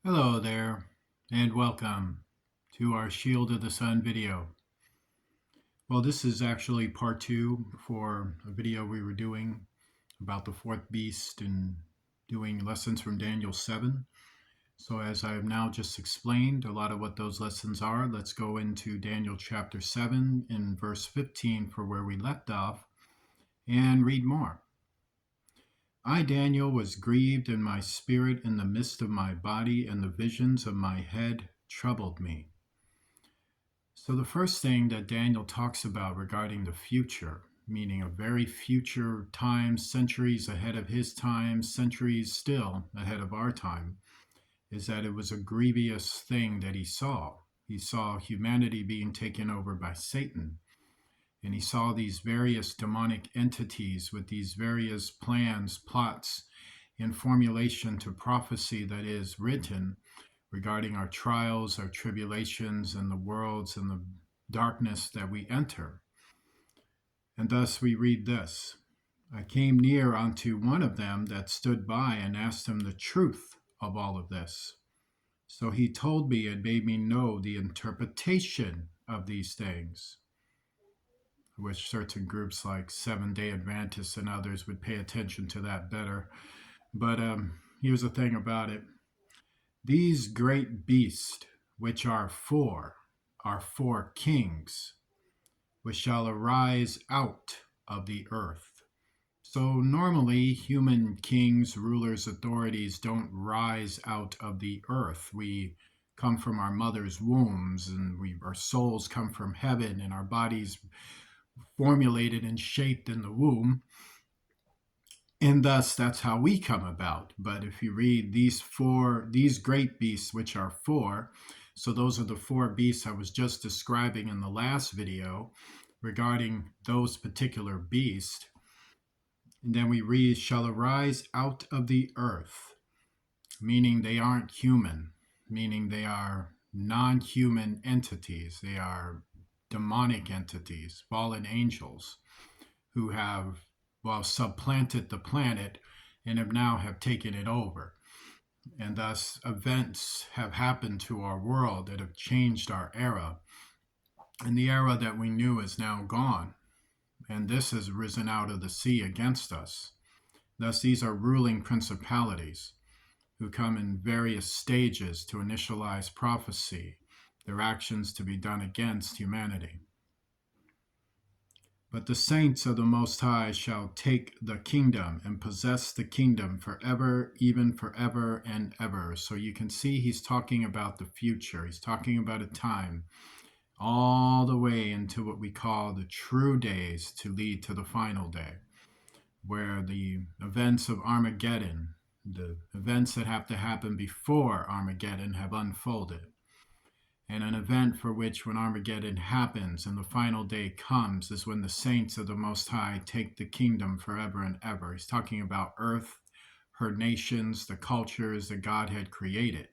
Hello there, and welcome to our Shield of the Sun video. Well, this is actually part two for a video we were doing about the fourth beast and doing lessons from Daniel 7. So, as I have now just explained a lot of what those lessons are, let's go into Daniel chapter 7 in verse 15 for where we left off and read more. I, Daniel, was grieved in my spirit in the midst of my body, and the visions of my head troubled me. So, the first thing that Daniel talks about regarding the future, meaning a very future time, centuries ahead of his time, centuries still ahead of our time, is that it was a grievous thing that he saw. He saw humanity being taken over by Satan. And he saw these various demonic entities with these various plans, plots, and formulation to prophecy that is written regarding our trials, our tribulations, and the worlds and the darkness that we enter. And thus we read this: I came near unto one of them that stood by and asked him the truth of all of this. So he told me and made me know the interpretation of these things, which certain groups like Seventh-day Adventists and others would pay attention to that better. But here's the thing about it. These great beasts, which are four kings, which shall arise out of the earth. So normally human kings, rulers, authorities don't rise out of the earth. We come from our mother's wombs, and our souls come from heaven, and our bodies formulated and shaped in the womb. And thus that's how we come about. But if you read these great beasts, which are four, so those are the four beasts I was just describing in the last video regarding those particular beasts. And then we read, shall arise out of the earth, meaning they aren't human, meaning they are non-human entities. They are demonic entities, fallen angels, who have, well, supplanted the planet and have taken it over. And thus events have happened to our world that have changed our era. And the era that we knew is now gone. And this has risen out of the sea against us. Thus, these are ruling principalities who come in various stages to initialize prophecy, their actions to be done against humanity. But the saints of the Most High shall take the kingdom and possess the kingdom forever, even forever and ever. So you can see he's talking about the future. He's talking about a time all the way into what we call the true days to lead to the final day, where the events of Armageddon, the events that have to happen before Armageddon, have unfolded. And an event for which, when Armageddon happens and the final day comes, is when the saints of the Most High take the kingdom forever and ever. He's talking about earth, her nations, the cultures that God had created.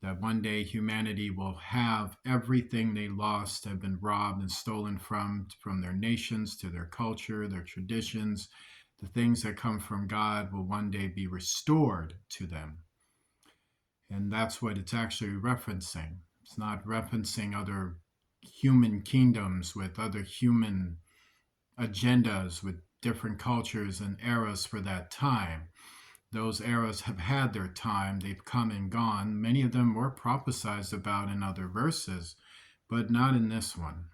That one day humanity will have everything they lost, have been robbed and stolen from their nations to their culture, their traditions. The things that come from God will one day be restored to them. And that's what it's actually referencing. It's not referencing other human kingdoms with other human agendas, with different cultures and eras for that time. Those eras have had their time. They've come and gone. Many of them were prophesied about in other verses, but not in this one.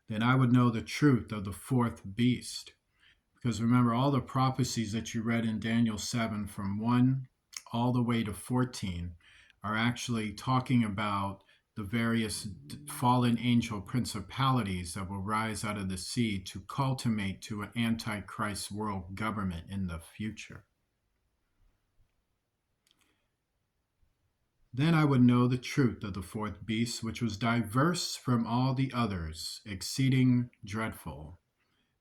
Then I would know the truth of the fourth beast. Because remember, all the prophecies that you read in Daniel 7 from 1 all the way to 14 are actually talking about the various fallen angel principalities that will rise out of the sea to culminate to an Antichrist world government in the future. Then I would know the truth of the fourth beast, which was diverse from all the others, exceeding dreadful,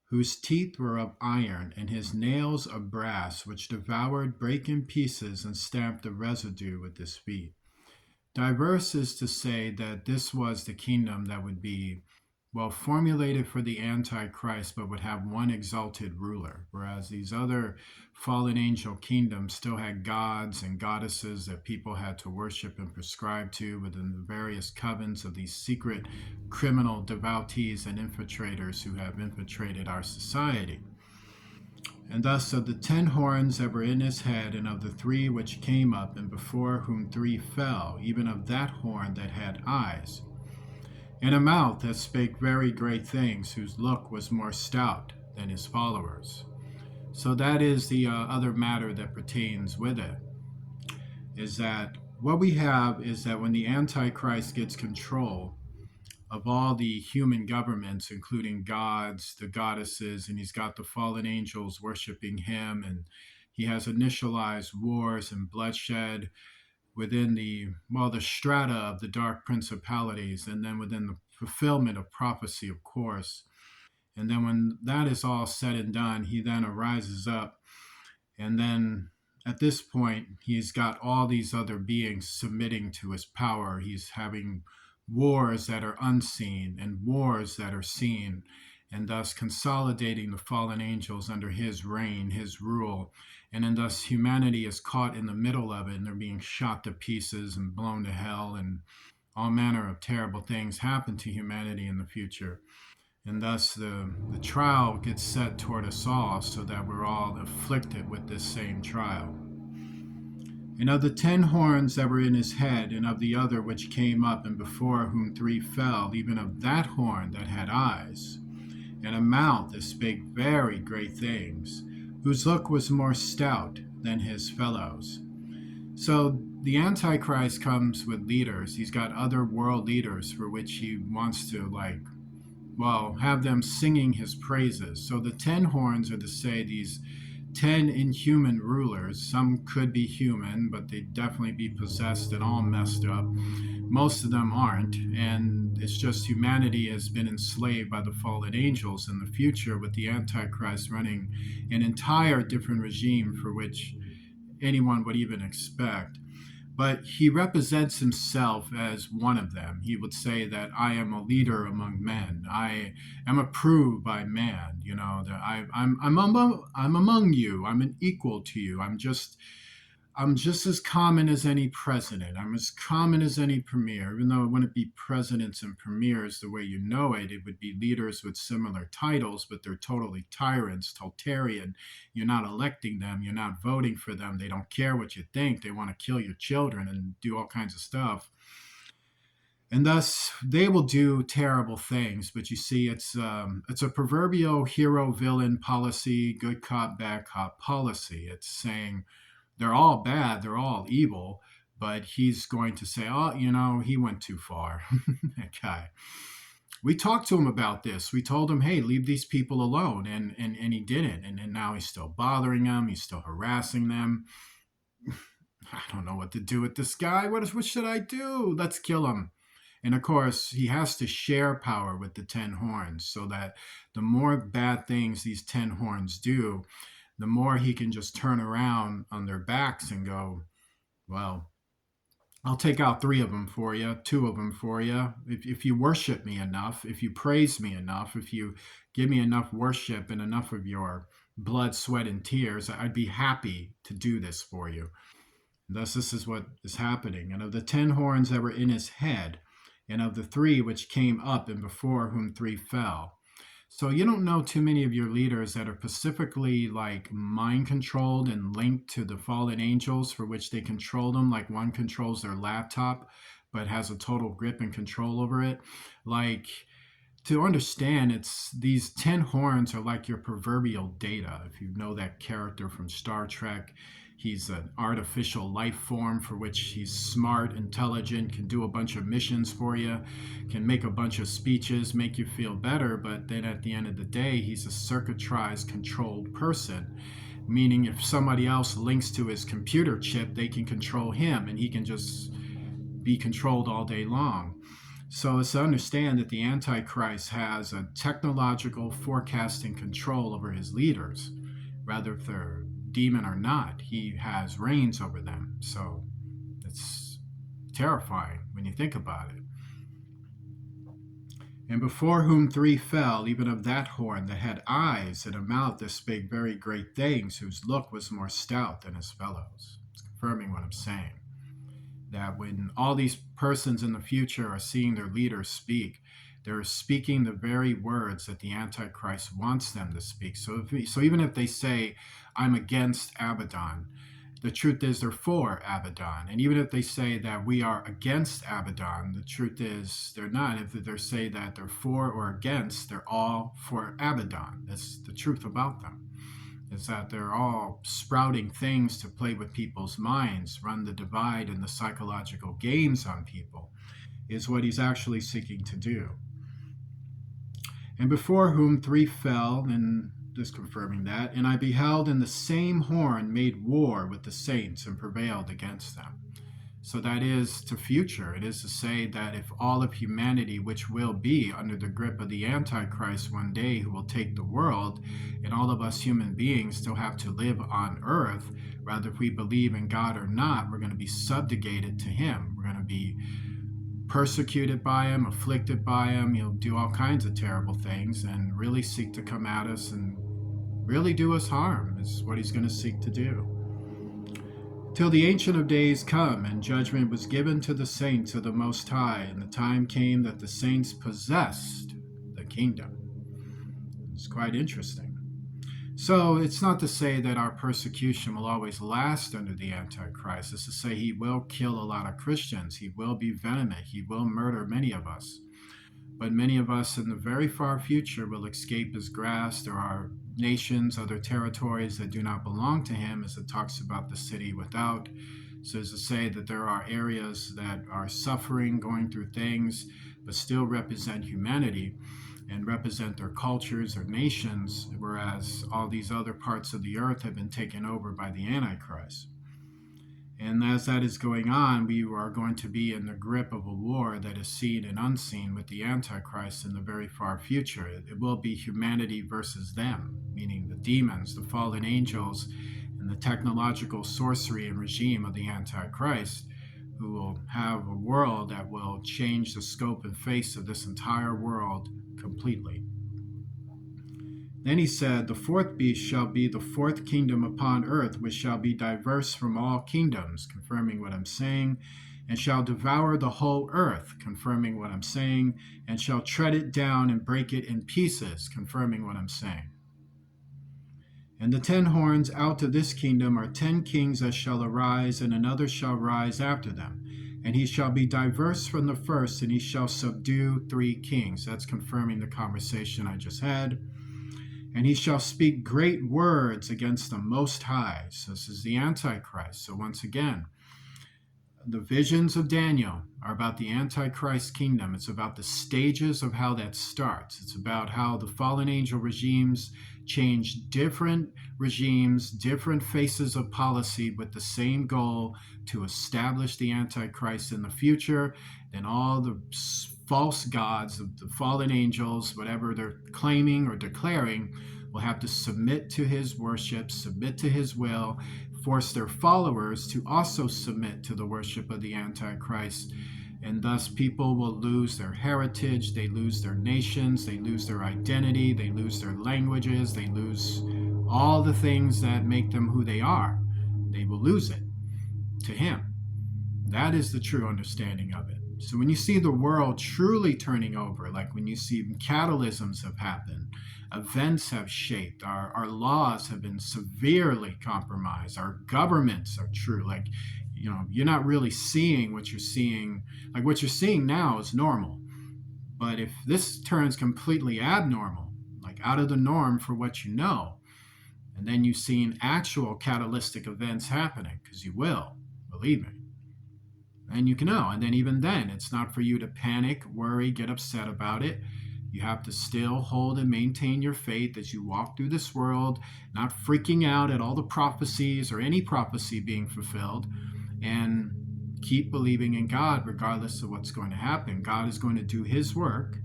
whose teeth were of iron, and his nails of brass, which devoured, brake in pieces, and stamped the residue with his feet. Diverse is to say that this was the kingdom that would be well, formulated for the Antichrist, but would have one exalted ruler, whereas these other fallen angel kingdoms still had gods and goddesses that people had to worship and prescribe to within the various covens of these secret criminal devotees and infiltrators who have infiltrated our society. And thus of the 10 horns that were in his head, and of the 3 which came up, and before whom 3 fell, even of that horn that had eyes, and a mouth that spake very great things, whose look was more stout than his followers. So that is the other matter that pertains with it, is that what we have is that when the Antichrist gets control of all the human governments, including gods, the goddesses, and he's got the fallen angels worshiping him, and he has initialized wars and bloodshed within the strata of the dark principalities, and then within the fulfillment of prophecy, of course. And then when that is all said and done, he then arises up, and then at this point, he's got all these other beings submitting to his power. He's having wars that are unseen and wars that are seen, and thus consolidating the fallen angels under his reign, his rule. And then thus humanity is caught in the middle of it, and they're being shot to pieces and blown to hell, and all manner of terrible things happen to humanity in the future. And thus the trial gets set toward us all, so that we're all afflicted with this same trial. And of the 10 horns that were in his head, and of the other which came up, and before whom 3 fell, even of that horn that had eyes, and a mouth that spake very great things, whose look was more stout than his fellows. So the Antichrist comes with leaders. He's got other world leaders for which he wants to, have them singing his praises. So the 10 horns are to say these 10 inhuman rulers. Some could be human, but they'd definitely be possessed and all messed up. Most of them aren't, and it's just humanity has been enslaved by the fallen angels. In the future, with the Antichrist running an entire different regime for which anyone would even expect. But he represents himself as one of them. He would say that I am a leader among men. I am approved by man. You know, that I'm among you. I'm an equal to you. I'm just as common as any president. I'm as common as any premier, even though it wouldn't be presidents and premiers the way you know it. It would be leaders with similar titles, but they're totally tyrants, totalitarian. You're not electing them. You're not voting for them. They don't care what you think. They want to kill your children and do all kinds of stuff. And thus, they will do terrible things. But you see, it's a proverbial hero villain policy, good cop, bad cop policy. It's saying, they're all bad, they're all evil, but he's going to say, oh, he went too far. Okay. We talked to him about this. We told him, hey, leave these people alone. And he didn't. And now he's still bothering them. He's still harassing them. I don't know what to do with this guy. What should I do? Let's kill him. And of course, he has to share power with the 10 horns, so that the more bad things these 10 horns do, the more he can just turn around on their backs and go, well, I'll take out 3 of them for you, 2 of them for you. If you worship me enough, if you praise me enough, if you give me enough worship and enough of your blood, sweat, and tears, I'd be happy to do this for you. Thus, this is what is happening. And of the 10 horns that were in his head, and of the 3 which came up, and before whom 3 fell. So you don't know too many of your leaders that are specifically like mind controlled and linked to the fallen angels, for which they control them. Like one controls their laptop, but has a total grip and control over it. Like, to understand, it's these 10 horns are like your proverbial Data. If you know that character from Star Trek, he's an artificial life form for which he's smart, intelligent, can do a bunch of missions for you, can make a bunch of speeches, make you feel better, but then at the end of the day, he's a circuitrized, controlled person. Meaning if somebody else links to his computer chip, they can control him, and he can just be controlled all day long. So it's to understand that the Antichrist has a technological forecasting control over his leaders. Rather, if they're demon or not, he has reigns over them. So it's terrifying when you think about it. And before whom three fell, even of that horn that had eyes and a mouth that spake very great things, whose look was more stout than his fellows. It's confirming what I'm saying. That when all these persons in the future are seeing their leaders speak, they're speaking the very words that the Antichrist wants them to speak. So even if they say, I'm against Abaddon, the truth is they're for Abaddon. And even if they say that we are against Abaddon, the truth is they're not. If they say that they're for or against, they're all for Abaddon. That's the truth about them, is that they're all sprouting things to play with people's minds, run the divide and the psychological games on people, is what he's actually seeking to do. And before whom three fell, and just confirming that, and I beheld, and the same horn made war with the saints and prevailed against them. So that is to future. It is to say that if all of humanity, which will be under the grip of the Antichrist one day, who will take the world, and all of us human beings still have to live on earth, whether if we believe in God or not, we're going to be subjugated to him. We're going to be persecuted by him, afflicted by him. He'll do all kinds of terrible things and really seek to come at us and really do us harm, is what he's going to seek to do. Till the Ancient of Days come, and judgment was given to the saints of the Most High, and the time came that the saints possessed the kingdom. It's quite interesting. So it's not to say that our persecution will always last under the Antichrist. It's to say he will kill a lot of Christians. He will be venomous. He will murder many of us. But many of us in the very far future will escape his grasp. There are nations, other territories that do not belong to him, as it talks about the city without. So as to say that there are areas that are suffering, going through things, but still represent humanity and represent their cultures or nations, whereas all these other parts of the earth have been taken over by the Antichrist. And as that is going on, we are going to be in the grip of a war that is seen and unseen with the Antichrist in the very far future. It will be humanity versus them, meaning the demons, the fallen angels, and the technological sorcery and regime of the Antichrist, who will have a world that will change the scope and face of this entire world completely. Then he said, the fourth beast shall be the fourth kingdom upon earth, which shall be diverse from all kingdoms, confirming what I'm saying, and shall devour the whole earth, confirming what I'm saying, and shall tread it down and break it in pieces, confirming what I'm saying. And the 10 horns out of this kingdom are 10 kings that shall arise, and another shall rise after them. And he shall be diverse from the first, and he shall subdue 3 kings. That's confirming the conversation I just had. And he shall speak great words against the Most High. So this is the Antichrist. So once again, the visions of Daniel are about the Antichrist kingdom. It's about the stages of how that starts. It's about how the fallen angel regimes change different regimes, different faces of policy with the same goal to establish the Antichrist in the future. And all the false gods, the fallen angels, whatever they're claiming or declaring, will have to submit to his worship, submit to his will, force their followers to also submit to the worship of the Antichrist. And thus people will lose their heritage, they lose their nations, they lose their identity, they lose their languages, they lose all the things that make them who they are. They will lose it to him. That is the true understanding of it. So when you see the world truly turning over, like when you see catalysms have happened, events have shaped, our laws have been severely compromised, our governments are true, like, you're not really seeing what you're seeing. Like what you're seeing now is normal. But if this turns completely abnormal, like out of the norm for what you know, and then you've seen actual catalytic events happening, because you will, believe me, and you can know. And then even then, it's not for you to panic, worry, get upset about it. You have to still hold and maintain your faith as you walk through this world, not freaking out at all the prophecies or any prophecy being fulfilled, and keep believing in God regardless of what's going to happen. God is going to do his work,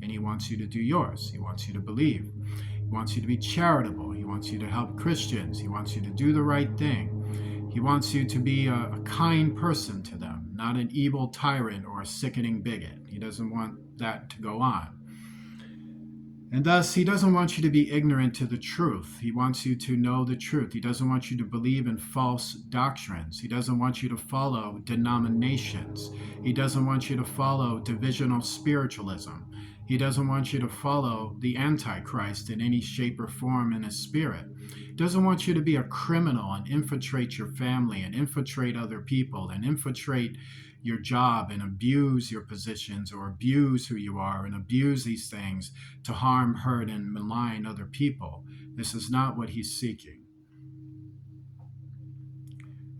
and he wants you to do yours. He wants you to believe. He wants you to be charitable. He wants you to help Christians. He wants you to do the right thing. He wants you to be a kind person to them, not an evil tyrant or a sickening bigot. He doesn't want that to go on. And thus, he doesn't want you to be ignorant to the truth. He wants you to know the truth. He doesn't want you to believe in false doctrines. He doesn't want you to follow denominations. He doesn't want you to follow divisional spiritualism. He doesn't want you to follow the Antichrist in any shape or form in his spirit. He doesn't want you to be a criminal and infiltrate your family and infiltrate other people and infiltrate your job and abuse your positions or abuse who you are and abuse these things to harm, hurt, and malign other people. This is not what he's seeking.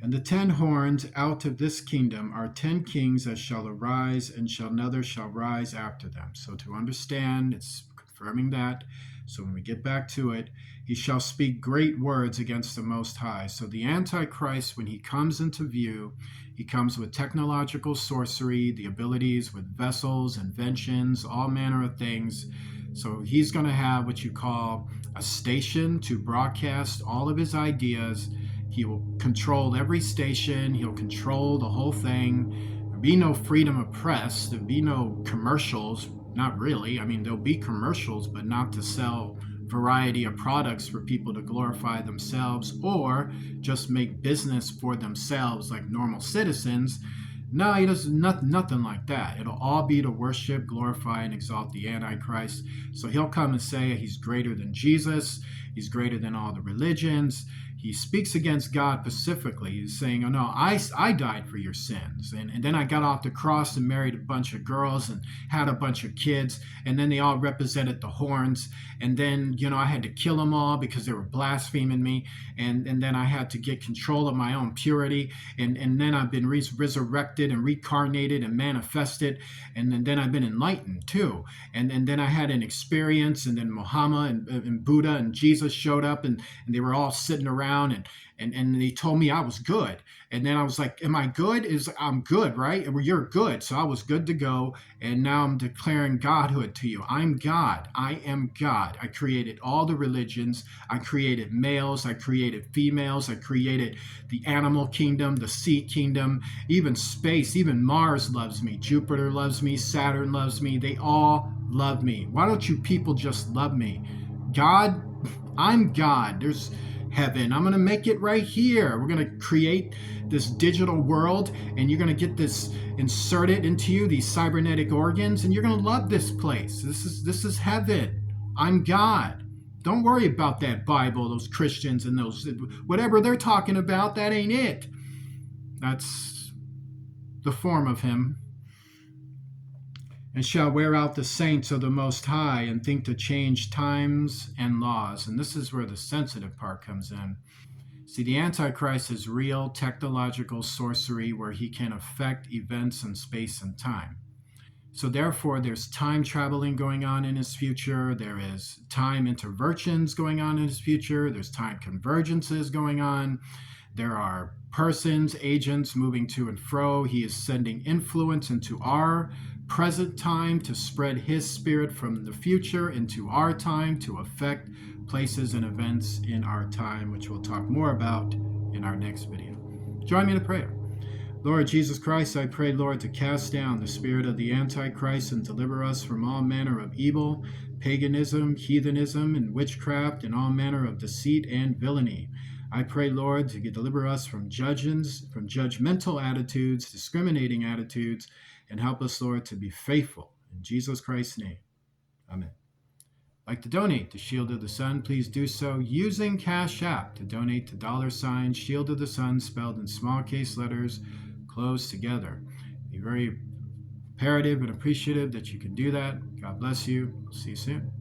And the 10 horns out of this kingdom are 10 kings that shall arise, and another shall rise after them. So to understand, it's confirming that. So when we get back to it, he shall speak great words against the Most High. So the Antichrist, when he comes into view, he comes with technological sorcery, the abilities with vessels, inventions, all manner of things. So he's going to have what you call a station to broadcast all of his ideas. He will control every station. He'll control the whole thing. There'll be no freedom of press. There'll be no commercials. Not really. I mean, there'll be commercials, but not to sell variety of products for people to glorify themselves or just make business for themselves like normal citizens. No, he does nothing like that. It'll all be to worship, glorify, and exalt the Antichrist. So he'll come and say he's greater than Jesus. He's greater than all the religions. He speaks against God specifically. He's saying, oh no, I died for your sins. And then I got off the cross and married a bunch of girls and had a bunch of kids. And then they all represented the horns. And then, I had to kill them all because they were blaspheming me. And then I had to get control of my own purity. And then I've been resurrected and reincarnated and manifested. And then I've been enlightened too. And then I had an experience. And then Muhammad and Buddha and Jesus showed up and they were all sitting around and they told me I was good. And then I was like, am I good? I'm good, right? Well, you're good. So I was good to go. And now I'm declaring godhood to you. I'm God. I am God. I created all the religions. I created males. I created females. I created the animal kingdom, the sea kingdom, even space. Even Mars loves me. Jupiter loves me. Saturn loves me. They all love me. Why don't you people just love me? God, I'm God. There's heaven. I'm going to make it right here. We're going to create this digital world and you're going to get this inserted into you, these cybernetic organs, and you're going to love this place. This is heaven. I'm God. Don't worry about that Bible, those Christians and those whatever they're talking about. That ain't it. That's the form of him. And shall wear out the saints of the Most High and think to change times and laws. And this is where the sensitive part comes in. See, the Antichrist is real technological sorcery where he can affect events in space and time. So therefore, there's time traveling going on in his future. There is time interversions going on in his future. There's time convergences going on. There are persons, agents moving to and fro. He is sending influence into our present time to spread his spirit from the future into our time to affect places and events in our time, which we'll talk more about in our next video. Join me in a prayer. Lord Jesus Christ, I pray, Lord, to cast down the spirit of the Antichrist and deliver us from all manner of evil, paganism, heathenism, and witchcraft, and all manner of deceit and villainy. I pray, Lord, to deliver us from judgmental attitudes, discriminating attitudes, and help us, Lord, to be faithful. In Jesus Christ's name, amen. Like to donate to Shield of the Sun, please do so using Cash App to donate to $ Shield of the Sun, spelled in small case letters, closed together. Be very imperative and appreciative that you can do that. God bless you. We'll see you soon.